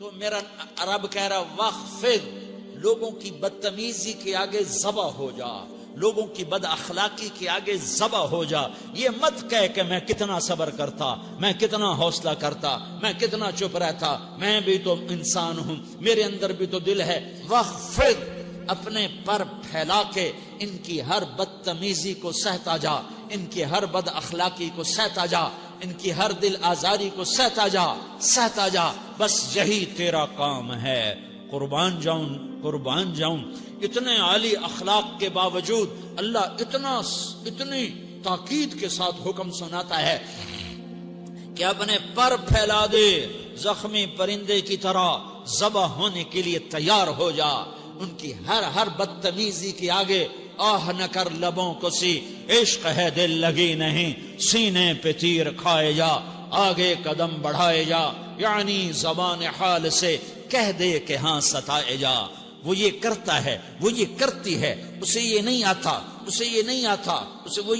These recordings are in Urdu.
تو میرا رب کہہ رہا وخفض، لوگوں کی بدتمیزی کے آگے ذبح ہو جا، لوگوں کی بد اخلاقی کے آگے ذبح ہو جا. یہ مت کہہ کہ میں کتنا صبر کرتا، میں کتنا حوصلہ کرتا، میں کتنا چپ رہتا، میں بھی تو انسان ہوں، میرے اندر بھی تو دل ہے. وخفض، اپنے پر پھیلا کے ان کی ہر بدتمیزی کو سہتا جا، ان کی ہر بد اخلاقی کو سہتا جا، ان کی ہر دل آزاری کو سہتا جا، سہتا جا. بس یہی تیرا کام ہے. قربان جاؤں، قربان جاؤں. اتنے عالی اخلاق کے باوجود اللہ اتنی تاکید کے ساتھ حکم سناتا ہے کہ اپنے پر پھیلا دے، زخمی پرندے کی طرح ذبح ہونے کے لیے تیار ہو جا. ان کی ہر بدتمیزی کے آگے آہ نہ کر لبوں کو سی، عشق ہے دل لگی نہیں، سینے پہ تیر کھائے جا، آگے قدم بڑھائے جا. یعنی زبان حال سے کہہ دے کہ ہاں ستائے جا. وہ یہ کرتا ہے، وہ یہ کرتی ہے، اسے یہ نہیں آتا، اسے یہ نہیں آتا، اسے وہ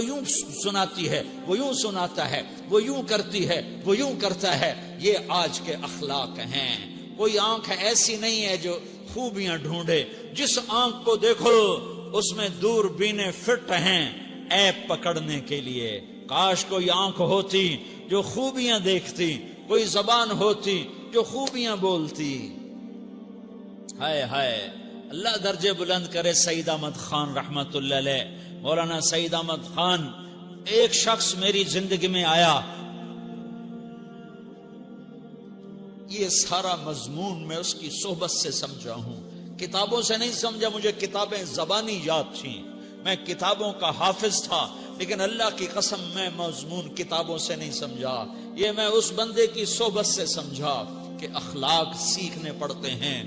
یوں سناتی ہے، وہ یوں سناتا ہے، وہ یوں کرتی ہے، وہ یوں کرتا ہے. یہ آج کے اخلاق ہیں. کوئی آنکھ ایسی نہیں ہے جو خوبیاں ڈھونڈے. جس آنکھ کو دیکھو اس میں دوربینیں فٹ ہیں عیب پکڑنے کے لیے. کاش کوئی آنکھ ہوتی جو خوبیاں دیکھتی، کوئی زبان ہوتی جو خوبیاں بولتی. ہائے ہائے. اللہ درجے بلند کرے سعید احمد خان رحمت اللہ علیہ. مولانا سعید احمد خان، ایک شخص میری زندگی میں آیا، یہ سارا مضمون میں اس کی صحبت سے سمجھا ہوں، کتابوں سے نہیں سمجھا. مجھے کتابیں زبانی یاد تھیں، میں کتابوں کا حافظ تھا، لیکن اللہ کی قسم میں مضمون کتابوں سے نہیں سمجھا. یہ میں اس بندے کی صحبت سے سمجھا کہ اخلاق سیکھنے پڑتے ہیں.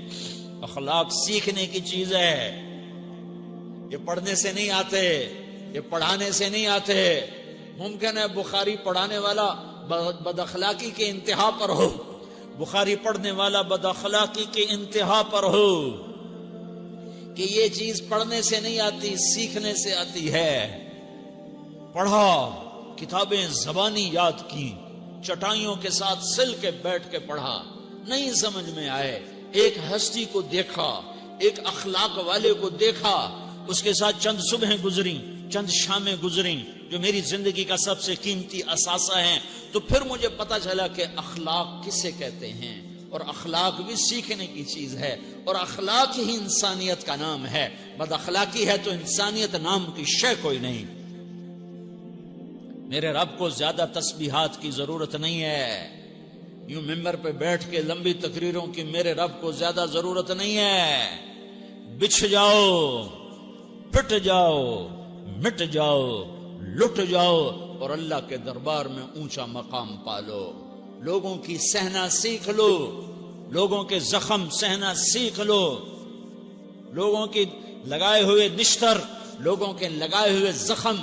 اخلاق سیکھنے کی چیز ہے، یہ پڑھنے سے نہیں آتے، یہ پڑھانے سے نہیں آتے. ممکن ہے بخاری پڑھانے والا بد اخلاقی کے انتہا پر ہو، بخاری پڑھنے والا بد اخلاقی کے انتہا پر ہو، کہ یہ چیز پڑھنے سے نہیں آتی، سیکھنے سے آتی ہے. پڑھا، کتابیں زبانی یاد کی، چٹائیوں کے ساتھ سل کے بیٹھ کے پڑھا، نہیں سمجھ میں آئے. ایک ہستی کو دیکھا، ایک اخلاق والے کو دیکھا، اس کے ساتھ چند صبحیں گزری، چند شامیں گزری جو میری زندگی کا سب سے قیمتی اثاثہ ہیں. تو پھر مجھے پتا چلا کہ اخلاق کسے کہتے ہیں، اور اخلاق بھی سیکھنے کی چیز ہے، اور اخلاق ہی انسانیت کا نام ہے. بد اخلاقی ہے تو انسانیت نام کی شے کوئی نہیں. میرے رب کو زیادہ تسبیحات کی ضرورت نہیں ہے. یوں ممبر پہ بیٹھ کے لمبی تقریروں کی میرے رب کو زیادہ ضرورت نہیں ہے. بچھ جاؤ، پٹ جاؤ، مٹ جاؤ، لٹ جاؤ، اور اللہ کے دربار میں اونچا مقام پالو. لوگوں کی سہنا سیکھ لو، لوگوں کے زخم سہنا سیکھ لو، لوگوں کی لگائے ہوئے نشتر، لوگوں کے لگائے ہوئے زخم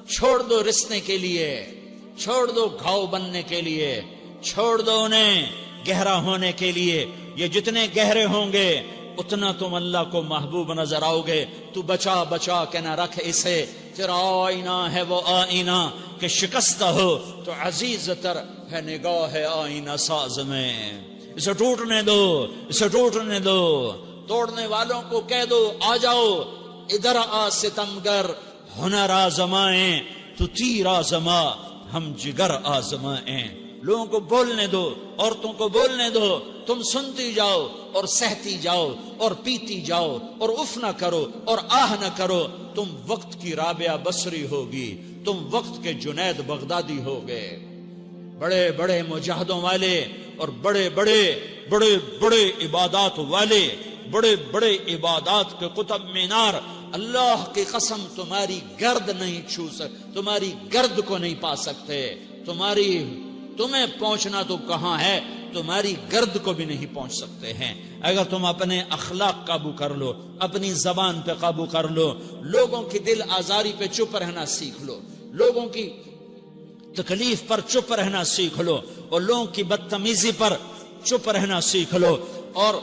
چھوڑ دو رسنے کے لیے، چھوڑ دو گھاؤ بننے کے لیے، چھوڑ دو انہیں گہرا ہونے کے لیے. یہ جتنے گہرے ہوں گے اتنا تم اللہ کو محبوب نظر آؤ گے. تو بچا بچا کے نہ رکھ اسے، تیرا آئینہ ہے وہ آئینہ کہ شکستہ ہو تو عزیز تر ہے نگاہ آئینہ ساز میں. اسے ٹوٹنے دو، اسے ٹوٹنے دو. توڑنے والوں کو کہہ دو آ جاؤ ادھر آ ستمگر، ہنر آزمائیں تو تیر آزما، ہم جگر آزمائیں. لوگوں کو بولنے دو، عورتوں کو بولنے دو، تم سنتی جاؤ اور سہتی جاؤ اور پیتی جاؤ اور اف نہ کرو اور آہ نہ کرو. تم وقت کی رابعہ بصری ہوگی، تم وقت کے جنید بغدادی ہوگے. بڑے بڑے مجاہدوں والے اور بڑے بڑے بڑے بڑے عبادات والے، بڑے بڑے عبادات کے قطب مینار، اللہ کی قسم تمہاری گرد نہیں چھو سکتے، تمہاری گرد کو نہیں پا سکتے. تمہیں پہنچنا تو کہاں ہے، تمہاری گرد کو بھی نہیں پہنچ سکتے ہیں. اگر تم اپنے اخلاق قابو کر لو، اپنی زبان پہ قابو کر لو، لوگوں کی دل آزاری پہ چپ رہنا سیکھ لو، لوگوں کی تکلیف پر چپ رہنا سیکھ لو، اور لوگوں کی بدتمیزی پر چپ رہنا سیکھ لو، اور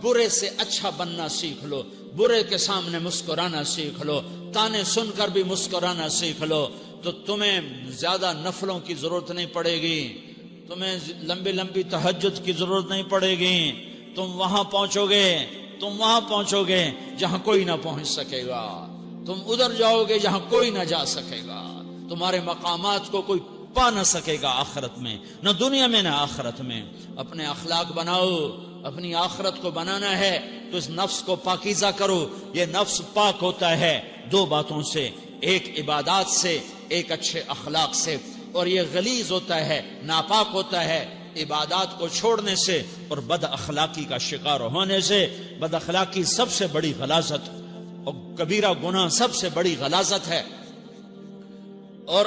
برے سے اچھا بننا سیکھ لو، برے کے سامنے مسکرانا سیکھ لو، تانے سن کر بھی مسکرانا سیکھ لو، تو تمہیں زیادہ نفلوں کی ضرورت نہیں پڑے گی. تمہیں لمبی لمبی تہجد کی ضرورت نہیں پڑے گی. تم وہاں پہنچو گے جہاں کوئی نہ پہنچ سکے گا. تم ادھر جاؤ گے جہاں کوئی نہ جا سکے گا. تمہارے مقامات کو کوئی پا نہ سکے گا آخرت میں، نہ دنیا میں نہ آخرت میں. اپنے اخلاق بناؤ. اپنی آخرت کو بنانا ہے تو اس نفس کو پاکیزہ کرو. یہ نفس پاک ہوتا ہے دو باتوں سے، ایک عبادات سے، ایک اچھے اخلاق سے. اور یہ غلیظ ہوتا ہے، ناپاک ہوتا ہے عبادات کو چھوڑنے سے اور بد اخلاقی کا شکار ہونے سے. بد اخلاقی سب سے بڑی غلاظت اور کبیرہ گناہ سب سے بڑی غلاظت ہے، اور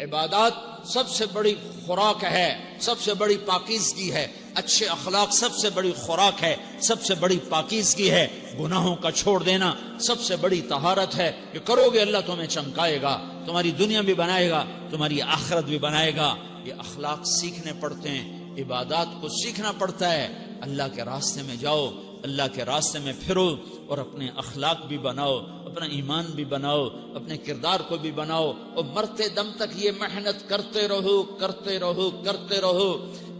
عبادات سب سے بڑی خوراک ہے، سب سے بڑی پاکیزگی ہے. اچھے اخلاق سب سے بڑی خوراک ہے، سب سے بڑی پاکیزگی ہے. گناہوں کا چھوڑ دینا سب سے بڑی طہارت ہے. کہ کرو گے اللہ تمہیں چمکائے گا، تمہاری دنیا بھی بنائے گا، تمہاری آخرت بھی بنائے گا. یہ اخلاق سیکھنے پڑتے ہیں، عبادات کو سیکھنا پڑتا ہے. اللہ کے راستے میں جاؤ، اللہ کے راستے میں پھرو، اور اپنے اخلاق بھی بناؤ، اپنا ایمان بھی بناؤ، اپنے کردار کو بھی بناؤ. اور مرتے دم تک یہ محنت کرتے رہو.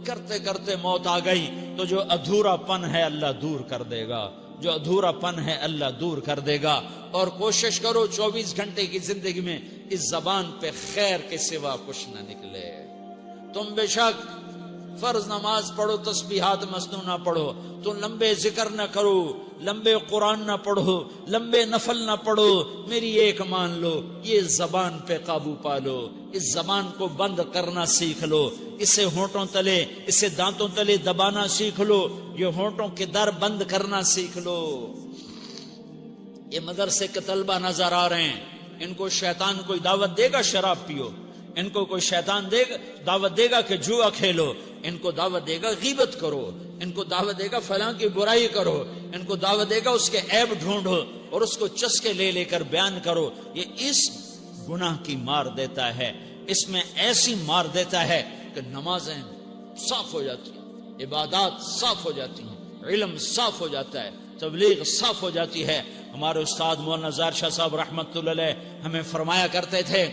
کرتے کرتے موت آ گئی تو جو ادھورا پن ہے اللہ دور کر دے گا. جو ادھورا پن ہے اللہ دور کر دے گا. اور کوشش کرو 24 گھنٹے کی زندگی میں اس زبان پہ خیر کے سوا کچھ نہ نکلے. تم بے شک فرض نماز پڑھو، تسبیحات مسنون نہ پڑھو، تو لمبے ذکر نہ کرو، لمبے قرآن نہ پڑھو، لمبے نفل نہ پڑھو. میری ایک مان لو، یہ زبان پہ قابو پالو. اس زبان کو بند کرنا سیکھ لو. اسے ہونٹوں تلے، اسے دانتوں تلے دبانا سیکھ لو. یہ ہونٹوں کے در بند کرنا سیکھ لو. یہ مدرسے کے طلبہ نظر آ رہے ہیں، ان کو شیطان کوئی دعوت دے گا شراب پیو، ان کو کوئی شیطان دعوت دے گا کہ جوا کھیلو، ان کو دعوت دے گا غیبت کرو، ان کو دعوت دے گا فلاں کی برائی کرو، ان کو دعوت دے گا اس کے عیب ڈھونڈو اور اس کو چسکے لے کر بیان کرو. یہ اس گناہ کی مار دیتا ہے، اس میں ایسی مار دیتا ہے کہ نمازیں صاف ہو جاتی ہیں، عبادات صاف ہو جاتی ہیں، علم صاف ہو جاتا ہے، تبلیغ صاف ہو جاتی ہے. ہمارے استاد مولانا زار شاہ صاحب رحمت اللہ علیہ ہمیں فرمایا کرتے تھے،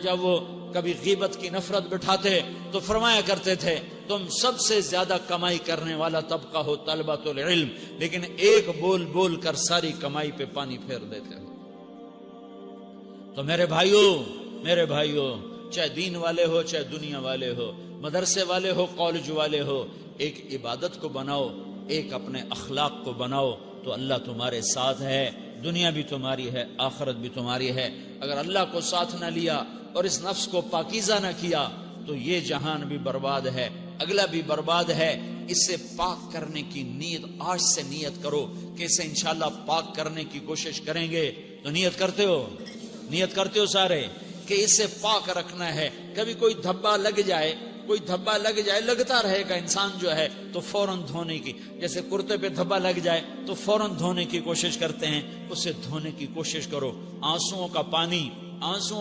جب وہ کبھی غیبت کی نفرت بٹھاتے تو فرمایا کرتے تھے تم سب سے زیادہ کمائی کرنے والا طبقہ ہو طلبۃ العلم، لیکن ایک بول بول کر ساری کمائی پہ پانی پھیر دیتے ہو. تو میرے بھائیوں چاہے دین والے ہو، چاہے دنیا والے ہو، مدرسے والے ہو، کالج والے ہو، ایک عبادت کو بناؤ، ایک اپنے اخلاق کو بناؤ تو اللہ تمہارے ساتھ ہے. دنیا بھی تمہاری ہے، آخرت بھی تمہاری ہے. اگر اللہ کو ساتھ نہ لیا اور اس نفس کو پاکیزہ نہ کیا تو یہ جہان بھی برباد ہے، اگلا بھی برباد ہے. اسے پاک کرنے کی نیت آج سے نیت کرو کہ اسے انشاءاللہ پاک کرنے کی کوشش کریں گے. تو نیت کرتے ہو سارے کہ اسے پاک رکھنا ہے. کبھی کوئی دھبا لگ جائے، لگتا رہے گا انسان جو ہے تو فوراً دھونے کی، جیسے کرتے پہ دھبا لگ جائے تو فوراً دھونے کی کوشش کرتے ہیں، اسے دھونے کی کوشش کرو. آنسوؤں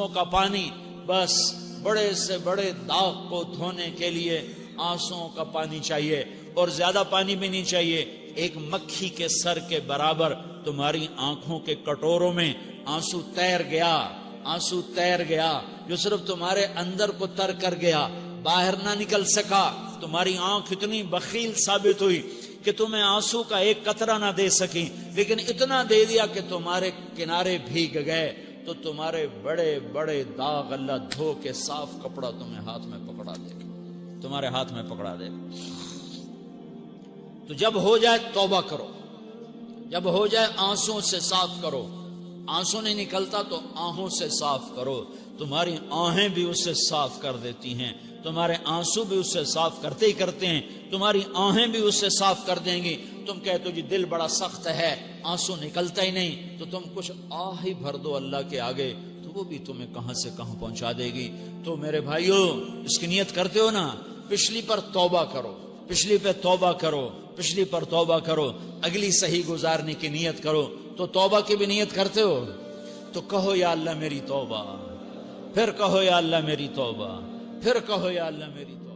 کا پانی بس بڑے سے بڑے داغ کو دھونے کے لیے آنسوؤں کا پانی چاہیے، اور زیادہ پانی بھی نہیں چاہیے. ایک مکھی کے سر کے برابر تمہاری آنکھوں کے کٹوروں میں آنسو تیر گیا جو صرف تمہارے اندر کو تر کر گیا، باہر نہ نکل سکا. تمہاری آنکھ اتنی بخیل ثابت ہوئی کہ تمہیں آنسو کا ایک قطرہ نہ دے سکی، لیکن اتنا دے دیا کہ تمہارے کنارے بھیگ گئے. تو تمہارے بڑے بڑے داغ اللہ دھو کے صاف کپڑا تمہیں ہاتھ میں پکڑا دے گا، تمہارے ہاتھ میں پکڑا دے گا. تو جب ہو جائے توبہ کرو، جب ہو جائے آنسوں سے صاف کرو. آنسو نہیں نکلتا تو آہوں سے صاف کرو. تمہاری آہیں بھی اس سے صاف کر دیتی ہیں، تمہارے آنسو بھی اس سے صاف کرتے ہی کرتے ہیں، تمہاری آہیں بھی اس سے صاف کر دیں گی. تم کہتے ہو جی دل بڑا سخت ہے، آنسو نکلتا ہی نہیں، تو تم کچھ آہ ہی بھر دو اللہ کے آگے، تو وہ بھی تمہیں کہاں سے کہاں پہنچا دے گی. تو میرے بھائیو اس کی نیت کرتے ہو نا، پچھلی پر توبہ کرو، پچھلی پہ توبہ کرو، پچھلی پر توبہ کرو، اگلی صحیح گزارنے کی نیت کرو. تو توبہ کی بھی نیت کرتے ہو تو کہو یا اللہ میری توبہ، پھر کہو یا اللہ میری توبہ، پھر کہو یا اللہ میری توبہ.